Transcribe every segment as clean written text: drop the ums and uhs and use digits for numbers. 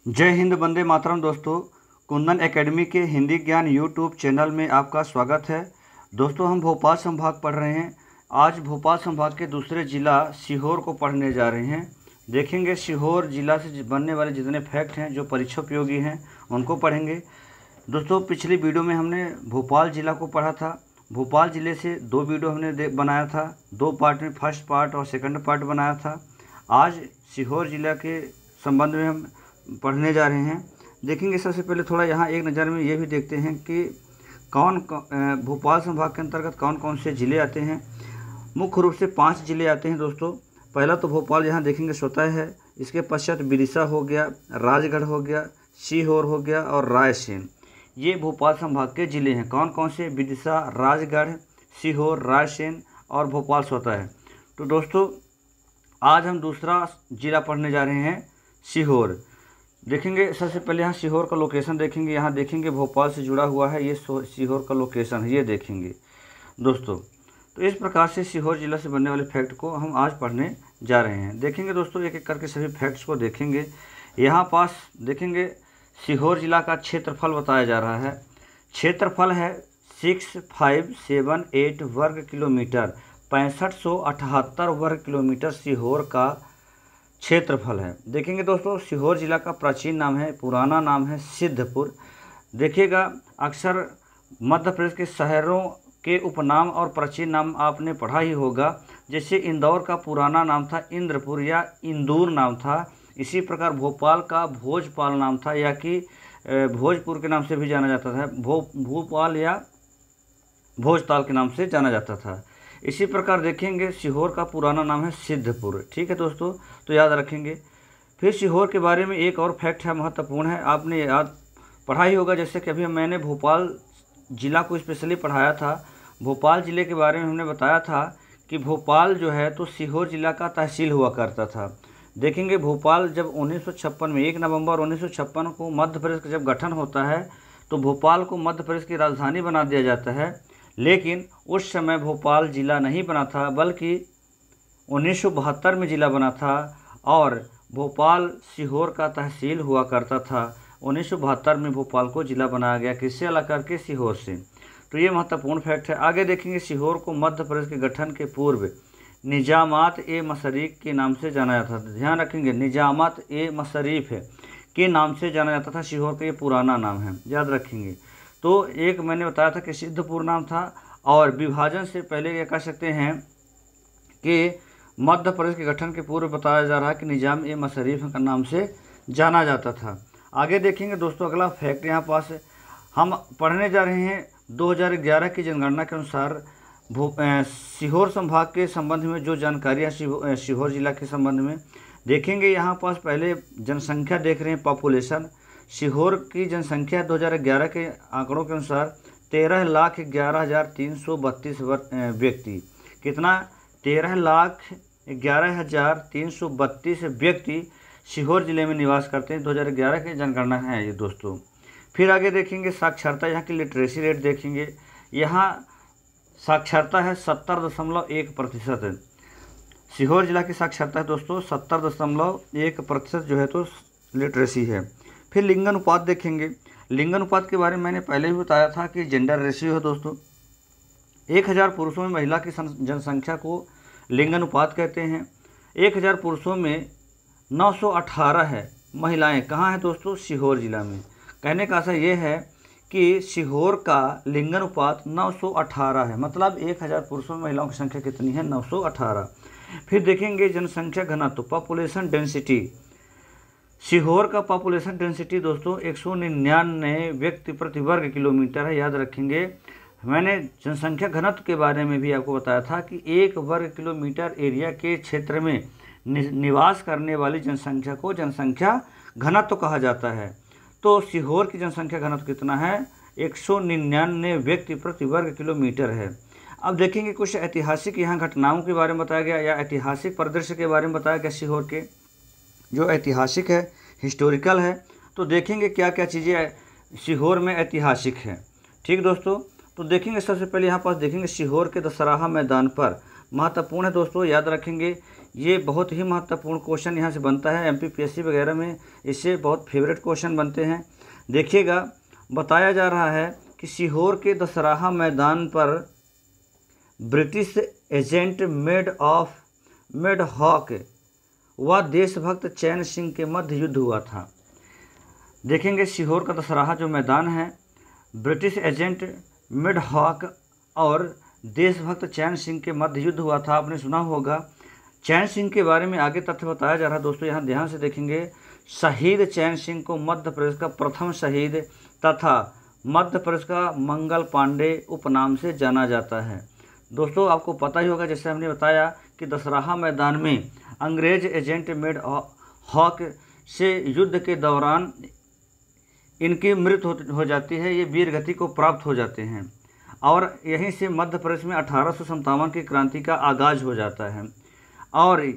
जय हिंद, वंदे मातरम। दोस्तों, कुंदन एकेडमी के हिंदी ज्ञान यूट्यूब चैनल में आपका स्वागत है। दोस्तों, हम भोपाल संभाग पढ़ रहे हैं। आज भोपाल संभाग के दूसरे ज़िला सीहोर को पढ़ने जा रहे हैं। देखेंगे सीहोर ज़िला से बनने वाले जितने फैक्ट हैं जो परीक्षा उपयोगी हैं उनको पढ़ेंगे। दोस्तों, पिछली वीडियो में हमने भोपाल ज़िला को पढ़ा था। भोपाल ज़िले से दो वीडियो हमने बनाया था, दो पार्ट में, फर्स्ट पार्ट और सेकंड पार्ट बनाया था। आज सीहोर ज़िला के संबंध में हम पढ़ने जा रहे हैं। देखेंगे सबसे पहले थोड़ा यहाँ एक नज़र में ये भी देखते हैं कि भोपाल संभाग के अंतर्गत कौन कौन से ज़िले आते हैं। मुख्य रूप से 5 ज़िले आते हैं दोस्तों। पहला तो भोपाल यहाँ देखेंगे स्वतः है। इसके पश्चात विदिशा हो गया, राजगढ़ हो गया, सीहोर हो गया और रायसेन। ये भोपाल संभाग के ज़िले हैं। कौन कौन से? विदिशा, राजगढ़, सीहोर, रायसेन और भोपाल स्वतः है। तो दोस्तों, आज हम दूसरा ज़िला पढ़ने जा रहे हैं, सीहोर। देखेंगे सबसे पहले यहाँ सीहोर का लोकेशन देखेंगे। यहाँ देखेंगे भोपाल से जुड़ा हुआ है, ये सीहोर का लोकेशन है, ये देखेंगे दोस्तों। तो इस प्रकार से सीहोर ज़िला से बनने वाले फैक्ट को हम आज पढ़ने जा रहे हैं। देखेंगे दोस्तों, एक एक करके सभी फैक्ट्स को देखेंगे। यहाँ पास देखेंगे सीहोर ज़िला का क्षेत्रफल बताया जा रहा है। क्षेत्रफल है 6578 वर्ग किलोमीटर, 6578 वर्ग किलोमीटर सीहोर का क्षेत्रफल है। देखेंगे दोस्तों, सीहोर ज़िला का प्राचीन नाम है, पुराना नाम है सिद्धपुर। देखिएगा, अक्सर मध्य प्रदेश के शहरों के उपनाम और प्राचीन नाम आपने पढ़ा ही होगा। जैसे इंदौर का पुराना नाम था इंद्रपुर या इंदूर नाम था। इसी प्रकार भोपाल का भोजपाल नाम था, या कि भोजपुर के नाम से भी जाना जाता था। भोपाल या भोजताल के नाम से जाना जाता था। इसी प्रकार देखेंगे सीहोर का पुराना नाम है सिद्धपुर। ठीक है दोस्तों, तो याद रखेंगे। फिर सीहोर के बारे में एक और फैक्ट है, महत्वपूर्ण है, आपने याद पढ़ा ही होगा। जैसे कि अभी मैंने भोपाल ज़िला को स्पेशली पढ़ाया था। भोपाल ज़िले के बारे में हमने बताया था कि भोपाल जो है तो सीहोर ज़िला का तहसील हुआ करता था। देखेंगे भोपाल जब 1956 में 1 नवंबर 1956 को मध्य प्रदेश का जब गठन होता है तो भोपाल को मध्य प्रदेश की राजधानी बना दिया जाता है। लेकिन उस समय भोपाल ज़िला नहीं बना था, बल्कि 1972 में ज़िला बना था और भोपाल सीहोर का तहसील हुआ करता था। 1972 में भोपाल को ज़िला बनाया गया, किससे अलग करके? सीहोर से। तो ये महत्वपूर्ण फैक्ट है। आगे देखेंगे, सीहोर को मध्य प्रदेश के गठन के पूर्व निजामात ए मशरीफ के नाम से जाना जाता था। ध्यान रखेंगे, निजामात ए मशरीफ के नाम से जाना जाता था। सीहोर का ये पुराना नाम है, याद रखेंगे। तो एक मैंने बताया था कि सिद्धपुर नाम था, और विभाजन से पहले ये कह सकते हैं कि मध्य प्रदेश के गठन के पूर्व बताया जा रहा है कि निजाम ए मशरीफ का नाम से जाना जाता था। आगे देखेंगे दोस्तों, अगला फैक्ट यहाँ पास हम पढ़ने जा रहे हैं। 2011 की जनगणना के अनुसार सीहोर संभाग के संबंध में जो जानकारियाँ सीहोर ज़िला के संबंध में देखेंगे। यहाँ पास पहले जनसंख्या देख रहे हैं, पॉपुलेशन। सीहोर की जनसंख्या 2011 के आंकड़ों के अनुसार 13,11,332 व्यक्ति। कितना? 13,11,332 व्यक्ति सीहोर ज़िले में निवास करते हैं। 2011 की जनगणना है ये दोस्तों। फिर आगे देखेंगे साक्षरता, यहाँ की लिटरेसी रेट देखेंगे। यहाँ साक्षरता है 70.1%। सीहोर ज़िला की साक्षरता है दोस्तों 70.1% जो है तो लिटरेसी है। फिर लिंगानुपात देखेंगे। लिंगानुपात के बारे में मैंने पहले भी बताया था कि जेंडर रेशियो है दोस्तों। 1000 पुरुषों में महिला की जनसंख्या को लिंगानुपात कहते हैं। 1000 पुरुषों में 918 है महिलाएं। कहाँ है दोस्तों? सीहोर ज़िला में। कहने का आशय ये है कि सीहोर का लिंगानुपात 918 है, मतलब 1000 पुरुषों में महिलाओं की संख्या कितनी है? 918। फिर देखेंगे जनसंख्या घनत्व, पॉपुलेशन डेंसिटी। सीहोर का पॉपुलेशन डेंसिटी दोस्तों 199 व्यक्ति प्रति वर्ग किलोमीटर है, याद रखेंगे। मैंने जनसंख्या घनत्व के बारे में भी आपको बताया था कि 1 वर्ग किलोमीटर एरिया के क्षेत्र में निवास करने वाली जनसंख्या को जनसंख्या घनत्व कहा जाता है। तो सीहोर की जनसंख्या घनत्व कितना है? 199 व्यक्ति प्रति वर्ग किलोमीटर है। अब देखेंगे कुछ ऐतिहासिक यहाँ घटनाओं के बारे में बताया गया, या ऐतिहासिक परिदृश्य के बारे में बताया गया सीहोर के, जो ऐतिहासिक है, हिस्टोरिकल है। तो देखेंगे क्या क्या चीज़ें सीहोर में ऐतिहासिक है। ठीक दोस्तों, तो देखेंगे सबसे पहले यहाँ पास देखेंगे सीहोर के दशहरा मैदान पर। महत्वपूर्ण है दोस्तों, याद रखेंगे। ये बहुत ही महत्वपूर्ण क्वेश्चन यहाँ से बनता है, MPPSC वगैरह में इससे बहुत फेवरेट क्वेश्चन बनते हैं। देखिएगा, बताया जा रहा है कि सीहोर के दशहरा मैदान पर ब्रिटिश एजेंट मेड हॉक व देशभक्त चैन सिंह के मध्य युद्ध हुआ था। देखेंगे सीहोर का दशहरा जो मैदान है, ब्रिटिश एजेंट मेड हॉक और देशभक्त चैन सिंह के मध्य युद्ध हुआ था। आपने सुना होगा। चैन सिंह के बारे में आगे तथ्य बताया जा रहा है दोस्तों, यहाँ ध्यान से देखेंगे। शहीद चैन सिंह को मध्य प्रदेश का प्रथम शहीद तथा मध्य प्रदेश का मंगल पांडे उपनाम से जाना जाता है। दोस्तों आपको पता ही होगा, जैसे हमने बताया कि दशहरा मैदान में अंग्रेज एजेंट मेड हॉक से युद्ध के दौरान इनकी मृत्यु हो जाती है, ये वीर गति को प्राप्त हो जाते हैं और यहीं से मध्य प्रदेश में 1857 की क्रांति का आगाज हो जाता है। और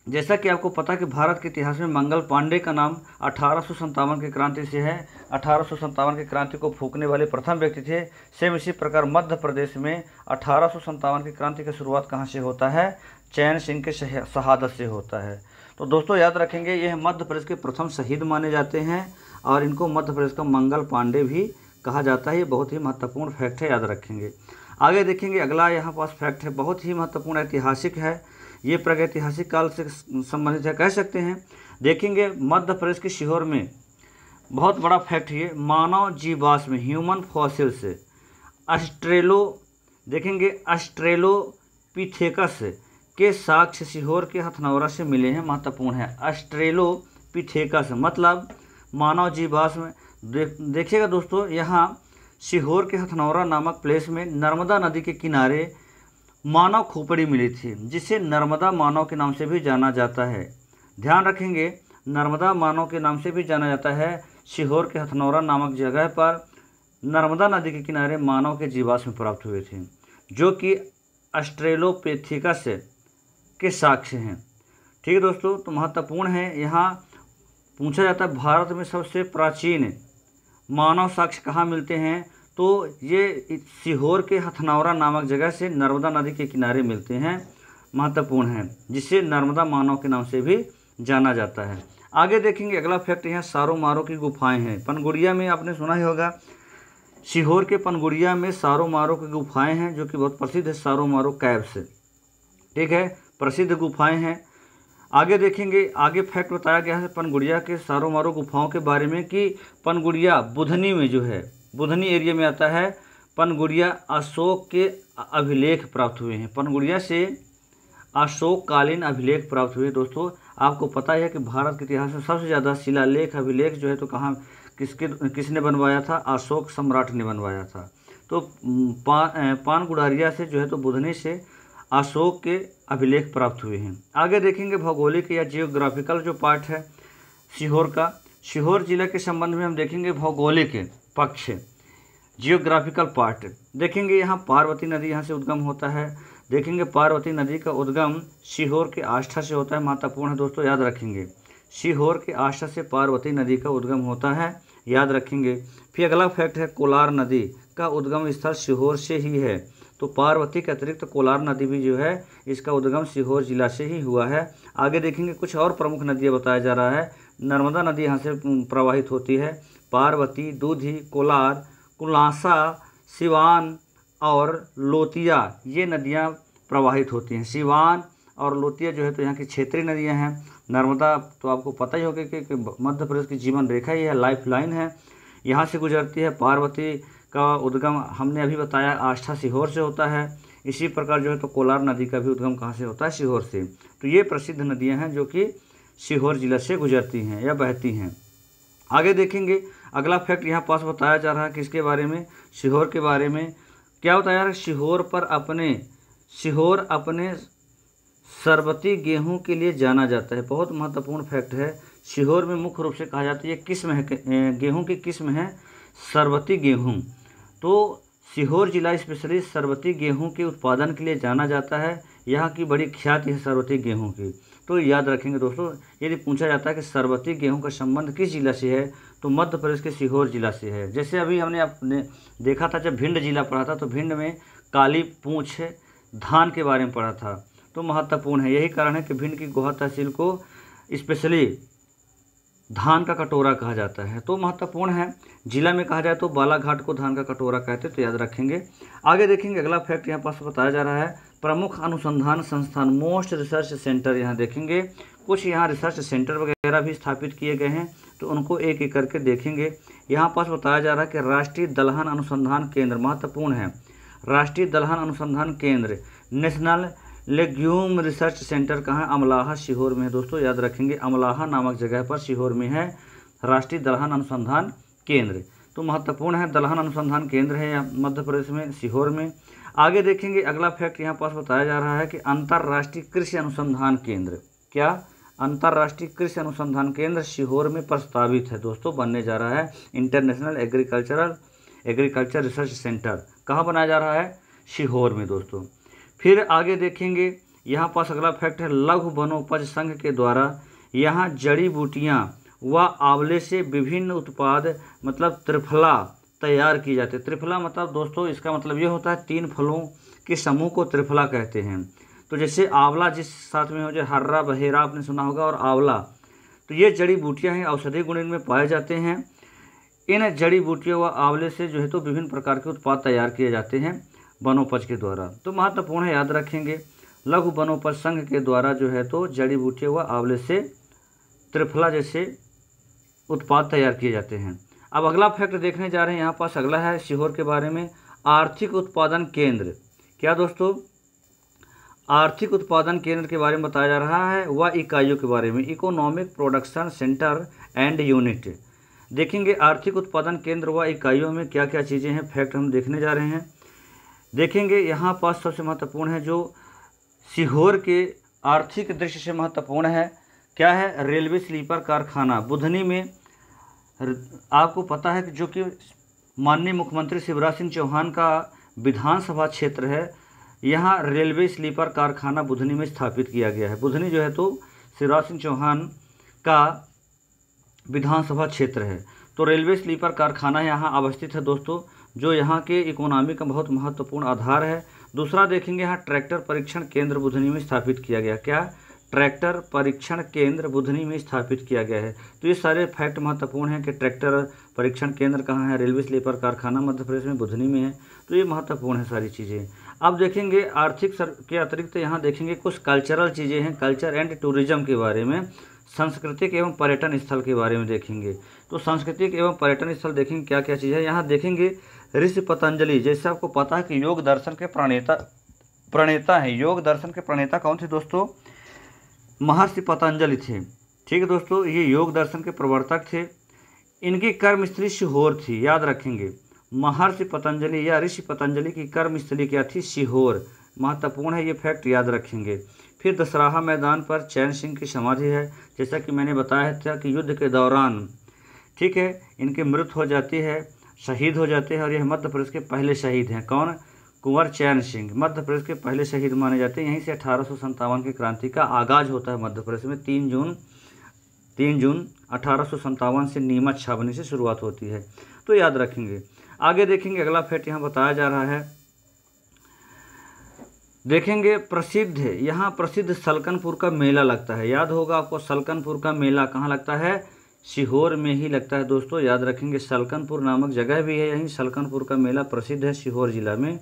जैसा कि आपको पता है कि भारत के इतिहास में मंगल पांडे का नाम 1857 की क्रांति से है। 1857 की क्रांति को फूंकने वाले प्रथम व्यक्ति थे। सेम इसी प्रकार मध्य प्रदेश में 1857 की क्रांति की शुरुआत कहाँ से होता है? चैन सिंह के शहादत से होता है। तो दोस्तों याद रखेंगे, यह मध्य प्रदेश के प्रथम शहीद माने जाते हैं और इनको मध्य प्रदेश का मंगल पांडे भी कहा जाता है। ये बहुत ही महत्वपूर्ण फैक्ट है, याद रखेंगे। आगे देखेंगे, अगला यहाँ पास फैक्ट है, बहुत ही महत्वपूर्ण ऐतिहासिक है। ये प्रागैतिहासिक काल से संबंधित है, कह सकते हैं। देखेंगे मध्य प्रदेश के सीहोर में बहुत बड़ा फैक्ट ये मानव जीवाश्म ह्यूमन फॉसिल्स ऑस्ट्रेलोपिथेकस के साक्ष्य सीहोर के हथनौरा से मिले हैं। महत्वपूर्ण है, ऑस्ट्रेलोपिथेकस मतलब मानव जीवाश्म। देखिएगा दोस्तों, यहाँ सीहोर के हथनौरा नामक प्लेस में नर्मदा नदी के किनारे मानव खोपड़ी मिली थी, जिसे नर्मदा मानव के नाम से भी जाना जाता है। ध्यान रखेंगे, नर्मदा मानव के नाम से भी जाना जाता है। सीहोर के हथनौरा नामक जगह पर नर्मदा नदी के किनारे मानव के जीवाश्म प्राप्त हुए थे, जो कि ऑस्ट्रेलोपिथेकस के साक्ष्य हैं। ठीक है दोस्तों, तो महत्वपूर्ण है। यहाँ पूछा जाता है भारत में सबसे प्राचीन मानव साक्ष्य कहाँ मिलते हैं? तो ये सीहोर के हथनौरा नामक जगह से नर्मदा नदी के किनारे मिलते हैं। महत्वपूर्ण है, जिसे नर्मदा मानव के नाम से भी जाना जाता है। आगे देखेंगे, अगला फैक्ट यहाँ सारो मारो की गुफाएं हैं। पनगुड़िया में आपने सुना ही होगा, सीहोर के पनगुड़िया में सारो मारो की गुफाएं हैं, जो कि बहुत प्रसिद्ध है। सारो मारो कैव्स, ठीक है, प्रसिद्ध गुफाएं हैं। आगे देखेंगे, आगे फैक्ट बताया गया है पनगुड़िया के सारो मारो गुफाओं के बारे में कि पनगुड़िया बुधनी में जो है, बुधनी एरिया में आता है। पनगुड़िया अशोक के अभिलेख प्राप्त हुए हैं। पनगुड़िया से अशोककालीन अभिलेख प्राप्त हुए। दोस्तों आपको पता है कि भारत के इतिहास में सबसे ज़्यादा शिलालेख अभिलेख जो है तो कहाँ किसने बनवाया था? अशोक सम्राट ने बनवाया था। तो पानगुड़ारिया से जो है तो बुधनी से अशोक के अभिलेख प्राप्त हुए हैं। आगे देखेंगे भौगोलिक या जियोग्राफिकल जो पार्ट है सीहोर का। सीहोर जिला के संबंध में हम देखेंगे भौगोलिक पक्ष, जियोग्राफिकल पार्ट देखेंगे। यहाँ पार्वती नदी यहाँ से उद्गम होता है। देखेंगे पार्वती नदी का उद्गम सीहोर के आष्ठा से होता है। महत्वपूर्ण है दोस्तों, याद रखेंगे, सीहोर के आष्ठा से पार्वती नदी का उद्गम होता है, याद रखेंगे। फिर अगला फैक्ट है कोलार नदी का उद्गम स्थल सीहोर से ही है। तो पार्वती के अतिरिक्त कोलार नदी भी जो है इसका उद्गम सीहोर जिला से ही हुआ है। आगे देखेंगे कुछ और प्रमुख नदियाँ बताया जा रहा है। नर्मदा नदी यहाँ से प्रवाहित होती है। पार्वती, दूधी, कोलार, कुलासा, सिवान और लोतिया ये नदियाँ प्रवाहित होती हैं। सिवान और लोतिया जो है तो यहाँ की क्षेत्रीय नदियाँ हैं। नर्मदा तो आपको पता ही होगा कि मध्य प्रदेश की जीवन रेखा ही है, लाइफ लाइन है, यहाँ से गुजरती है। पार्वती का उद्गम हमने अभी बताया आष्ठा सीहोर से होता है। इसी प्रकार जो है तो कोलार नदी का भी उद्गम कहाँ से होता है? सीहोर से। तो ये प्रसिद्ध नदियाँ हैं जो कि सीहोर जिला से गुजरती हैं या बहती हैं। आगे देखेंगे, अगला फैक्ट यहाँ पास बताया जा रहा है किसके बारे में? सीहोर के बारे में। क्या बताया जा रहा है? सीहोर अपने सरबती गेहूं के लिए जाना जाता है। बहुत महत्वपूर्ण फैक्ट है। सीहोर में मुख्य रूप से कहा जाता है ये किस्म है, गेहूं की किस्म है सरबती गेहूं। तो सीहोर जिला स्पेशली सरबती गेहूं के उत्पादन के लिए जाना जाता है। यहाँ की बड़ी ख्याति है सरबती गेहूं की। तो याद रखेंगे दोस्तों, यदि पूछा जाता है कि सरबती गेहूं का संबंध किस जिला से है तो मध्य प्रदेश के सीहोर जिला से है। जैसे अभी हमने अपने देखा था, जब भिंड जिला पढ़ा था तो भिंड में काली पूँछ धान के बारे में पढ़ा था। तो महत्वपूर्ण है। यही कारण है कि भिंड की गोहा तहसील को स्पेशली धान का कटोरा कहा जाता है, तो महत्वपूर्ण है। जिला में कहा जाए तो बालाघाट को धान का कटोरा कहते हैं, तो याद रखेंगे। आगे देखेंगे अगला फैक्ट यहाँ पास बताया जा रहा है, प्रमुख अनुसंधान संस्थान मोस्ट रिसर्च सेंटर। यहाँ देखेंगे कुछ यहाँ रिसर्च सेंटर वगैरह भी स्थापित किए गए हैं, तो उनको एक एक करके देखेंगे। यहाँ पास बताया जा रहा है कि राष्ट्रीय दलहन अनुसंधान केंद्र महत्वपूर्ण है। राष्ट्रीय दलहन अनुसंधान केंद्र नेशनल लेग्यूम रिसर्च सेंटर कहाँ है? अमलाहा सीहोर में है दोस्तों, याद रखेंगे। अमलाहा नामक जगह पर सीहोर में है राष्ट्रीय दलहन अनुसंधान केंद्र, तो महत्वपूर्ण है। दलहन अनुसंधान केंद्र है मध्य प्रदेश में, सीहोर में। आगे देखेंगे अगला फैक्ट यहाँ पास बताया जा रहा है कि अंतर्राष्ट्रीय कृषि अनुसंधान केंद्र, क्या अंतर्राष्ट्रीय कृषि अनुसंधान केंद्र सीहोर में प्रस्तावित है दोस्तों, बनने जा रहा है। इंटरनेशनल एग्रीकल्चर रिसर्च सेंटर कहाँ बनाया जा रहा है? सीहोर में दोस्तों। फिर आगे देखेंगे यहाँ पास अगला फैक्ट है, लघु वनोपज संघ के द्वारा यहाँ जड़ी बूटियाँ व आंवले से विभिन्न उत्पाद मतलब त्रिफला तैयार की जाती है। त्रिफला मतलब दोस्तों इसका मतलब ये होता है 3 फलों के समूह को त्रिफला कहते हैं। तो जैसे आंवला जिस साथ में हो जाए, हर्रा बहेरा आपने सुना होगा, और आंवला, तो ये जड़ी बूटियाँ हैं, औषधि गुण इनमें पाए जाते हैं। इन जड़ी बूटियों व आंवले से जो है तो विभिन्न प्रकार के उत्पाद तैयार किए जाते हैं वनोपज के द्वारा, तो महत्वपूर्ण है, याद रखेंगे। लघु वनोपज संघ के द्वारा जो है तो जड़ी बूटियों व आंवले से त्रिफला जैसे उत्पाद तैयार किए जाते हैं। अब अगला फैक्ट देखने जा रहे हैं, यहाँ पास अगला है सीहोर के बारे में, आर्थिक उत्पादन केंद्र। क्या दोस्तों? आर्थिक उत्पादन केंद्र के बारे में बताया जा रहा है, व इकाइयों के बारे में, economic production centre and unit. देखेंगे आर्थिक उत्पादन केंद्र व इकाइयों में क्या क्या चीज़ें हैं, फैक्ट हम देखने जा रहे हैं। देखेंगे यहाँ पास सबसे महत्वपूर्ण है जो सीहोर के आर्थिक दृष्टि से महत्वपूर्ण है, क्या है? रेलवे स्लीपर कारखाना बुधनी में। आपको पता है कि जो कि माननीय मुख्यमंत्री शिवराज सिंह चौहान का विधानसभा क्षेत्र है, यहाँ रेलवे स्लीपर कारखाना बुधनी में स्थापित किया गया है। बुधनी जो है तो शिवराज सिंह चौहान का विधानसभा क्षेत्र है, तो रेलवे स्लीपर कारखाना यहाँ अवस्थित है दोस्तों, जो यहाँ के इकोनॉमी का बहुत महत्वपूर्ण आधार है। दूसरा देखेंगे यहाँ ट्रैक्टर परीक्षण केंद्र बुधनी में स्थापित किया गया। क्या? ट्रैक्टर परीक्षण केंद्र बुधनी में स्थापित किया गया है। तो ये सारे फैक्ट महत्वपूर्ण हैं कि ट्रैक्टर परीक्षण केंद्र कहाँ है, रेलवे स्लीपर कारखाना मध्य प्रदेश में बुधनी में है, तो ये महत्वपूर्ण है सारी चीज़ें। अब देखेंगे आर्थिक के अतिरिक्त यहाँ देखेंगे कुछ कल्चरल चीज़ें हैं, कल्चर एंड टूरिज्म के बारे में, सांस्कृतिक एवं पर्यटन स्थल के बारे में देखेंगे। तो सांस्कृतिक एवं पर्यटन स्थल देखेंगे क्या क्या चीज़ है। यहाँ देखेंगे ऋषि पतंजलि, जैसे आपको पता है कि योग दर्शन के प्रणेता हैं। योग दर्शन के प्रणेता कौन थे दोस्तों? महर्षि पतंजलि थे। ठीक है दोस्तों, ये योग दर्शन के प्रवर्तक थे। इनकी कर्मस्थली सीहोर थी, याद रखेंगे। महर्षि पतंजलि या ऋषि पतंजलि की कर्मस्थली क्या थी? सीहोर। महत्वपूर्ण है ये फैक्ट, याद रखेंगे। फिर दशहरा मैदान पर चैन सिंह की समाधि है, जैसा कि मैंने बताया था कि युद्ध के दौरान, ठीक है, इनकी मृत्यु हो जाती है, शहीद हो जाते हैं, और यह मध्य प्रदेश के पहले शहीद हैं। कौन? कुंवर चैन सिंह मध्य प्रदेश के पहले शहीद माने जाते हैं। यहीं से 1857 की क्रांति का आगाज़ होता है मध्य प्रदेश में। 3 जून 1857 से नीमच छावनी से शुरुआत होती है, तो याद रखेंगे। आगे देखेंगे अगला फैक्ट यहाँ बताया जा रहा है, देखेंगे यहाँ प्रसिद्ध सलकनपुर का मेला लगता है। याद होगा आपको, सलकनपुर का मेला कहाँ लगता है? सीहोर में ही लगता है दोस्तों, याद रखेंगे। सलकनपुर नामक जगह भी है, यहीं सलकनपुर का मेला प्रसिद्ध है सीहोर जिला में।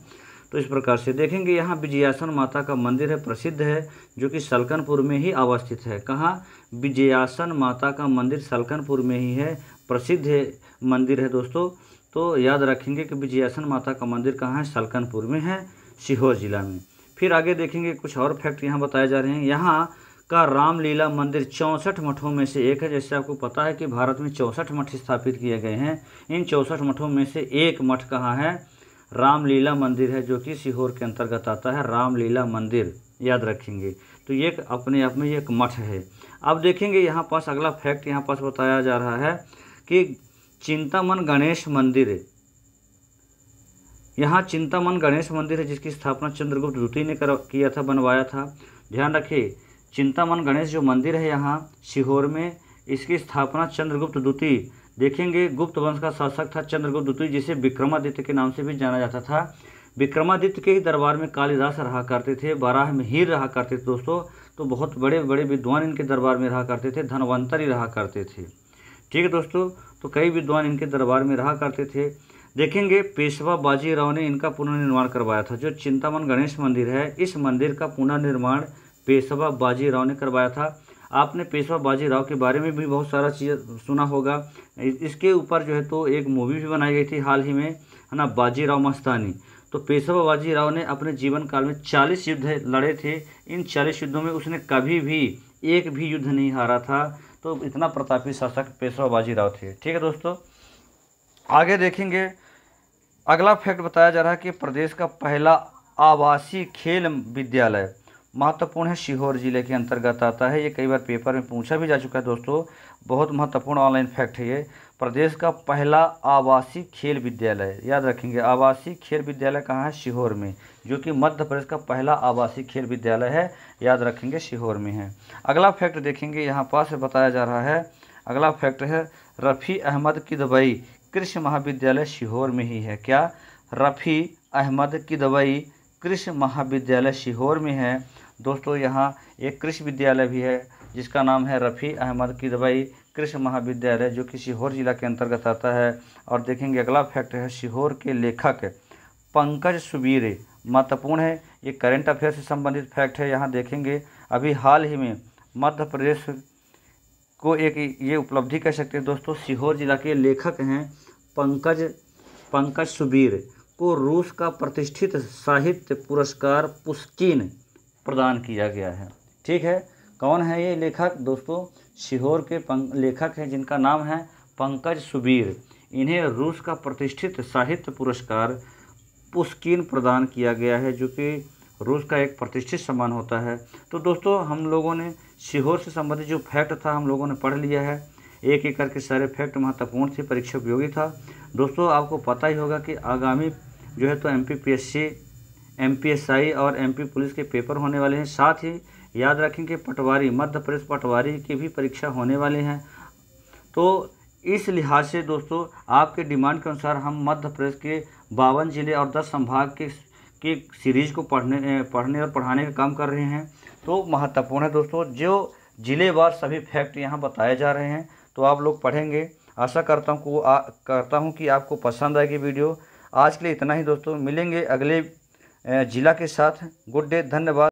तो इस प्रकार से देखेंगे यहाँ विजयासन माता का मंदिर है, प्रसिद्ध है, जो कि सलकनपुर में ही अवस्थित है। कहाँ? विजयासन माता का मंदिर सलकनपुर में ही है, प्रसिद्ध है मंदिर है दोस्तों। तो याद रखेंगे कि विजयासन माता का मंदिर कहाँ है? सलकनपुर में है, सीहोर जिला में। फिर आगे देखेंगे कुछ और फैक्ट यहाँ बताए जा रहे हैं। यहाँ का रामलीला मंदिर 64 मठों में से एक है। जैसे आपको पता है कि भारत में 64 मठ स्थापित किए गए हैं। इन 64 मठों में से एक मठ कहाँ है? रामलीला मंदिर है, जो कि सीहोर के अंतर्गत आता है, रामलीला मंदिर, याद रखेंगे। तो ये अपने आप में ये एक मठ है। अब देखेंगे यहाँ पास अगला फैक्ट यहाँ पास बताया जा रहा है कि चिंतामन गणेश मंदिर, यहाँ चिंतामन गणेश मंदिर है, जिसकी स्थापना चंद्रगुप्त द्वितीय ने किया था, बनवाया था। ध्यान रखिए, चिंतामन गणेश जो मंदिर है यहाँ सीहोर में, इसकी स्थापना चंद्रगुप्त द्वितीय, देखेंगे गुप्त वंश का शासक था चंद्रगुप्त द्वितीय, जिसे विक्रमादित्य के नाम से भी जाना जाता था। विक्रमादित्य के ही दरबार में कालिदास रहा करते थे, बाराह मिहिर रहा करते थे दोस्तों। तो बहुत बड़े बड़े विद्वान इनके दरबार में रहा करते थे, धनवंतरी रहा करते थे। ठीक है दोस्तों, तो कई विद्वान इनके दरबार में रहा करते थे। देखेंगे पेशवा बाजीराव ने इनका पुनर्निर्माण करवाया था। जो चिंतामन गणेश मंदिर है, इस मंदिर का पुनर्निर्माण पेशवा बाजीराव ने करवाया था। आपने पेशवा बाजीराव के बारे में भी बहुत सारा चीज़ सुना होगा। इसके ऊपर जो है तो एक मूवी भी बनाई गई थी हाल ही में, है ना, बाजीराव मस्तानी। तो पेशवा बाजीराव ने अपने जीवन काल में 40 युद्ध लड़े थे। इन 40 युद्धों में उसने कभी भी एक भी युद्ध नहीं हारा था। तो इतना प्रतापी शासक पेशवा बाजीराव थे। ठीक है दोस्तों, आगे देखेंगे। अगला फैक्ट बताया जा रहा है कि प्रदेश का पहला आवासीय खेल विद्यालय महत्वपूर्ण है, सीहोर जिले के अंतर्गत आता है। ये कई बार पेपर में पूछा भी जा चुका है दोस्तों, बहुत महत्वपूर्ण ऑनलाइन फैक्ट है ये। प्रदेश का पहला आवासीय खेल विद्यालय, याद रखेंगे, आवासीय खेल विद्यालय कहाँ है? सीहोर में, जो कि मध्य प्रदेश का पहला आवासीय खेल विद्यालय है। याद रखेंगे, सीहोर में है। अगला फैक्ट देखेंगे, यहाँ पास बताया जा रहा है। अगला फैक्ट है रफ़ी अहमद किदवई कृषि महाविद्यालय सीहोर में ही है। क्या? रफ़ी अहमद किदवई कृषि महाविद्यालय सीहोर में है दोस्तों। यहाँ एक कृषि विद्यालय भी है जिसका नाम है रफ़ी अहमद किदवई कृषि महाविद्यालय, जो कि सीहोर जिला के अंतर्गत आता है। और देखेंगे अगला फैक्ट है सीहोर के लेखक पंकज सुबीर, महत्वपूर्ण है, ये करेंट अफेयर से संबंधित फैक्ट है। यहाँ देखेंगे अभी हाल ही में मध्य प्रदेश को एक ये उपलब्धि कह सकते हैं दोस्तों, सीहोर जिला के लेखक हैं पंकज सुबीर को रूस का प्रतिष्ठित साहित्य पुरस्कार पुस्किन प्रदान किया गया है। ठीक है, कौन है ये लेखक दोस्तों? सीहोर के लेखक हैं जिनका नाम है पंकज सुबीर। इन्हें रूस का प्रतिष्ठित साहित्य पुरस्कार पुस्किन प्रदान किया गया है, जो कि रूस का एक प्रतिष्ठित सम्मान होता है। तो दोस्तों, हम लोगों ने सीहोर से संबंधित जो फैक्ट था हम लोगों ने पढ़ लिया है। एक एक करके सारे फैक्ट महत्वपूर्ण थे, परीक्षा उपयोगी था। दोस्तों, आपको पता ही होगा कि आगामी जो है तो MPPSC, MPSI और MP पुलिस के पेपर होने वाले हैं। साथ ही याद रखेंगे पटवारी, मध्य प्रदेश पटवारी की भी परीक्षा होने वाले हैं। तो इस लिहाज से दोस्तों, आपके डिमांड के अनुसार हम मध्य प्रदेश के 52 जिले और 10 संभाग के सीरीज को पढ़ने और पढ़ाने का काम कर रहे हैं। तो महत्वपूर्ण है दोस्तों, जो जिलेवार सभी फैक्ट यहाँ बताए जा रहे हैं, तो आप लोग पढ़ेंगे। आशा करता हूँ कि आपको पसंद आएगी वीडियो। आज के लिए इतना ही दोस्तों, मिलेंगे अगले जिला के साथ। गुड डे, धन्यवाद।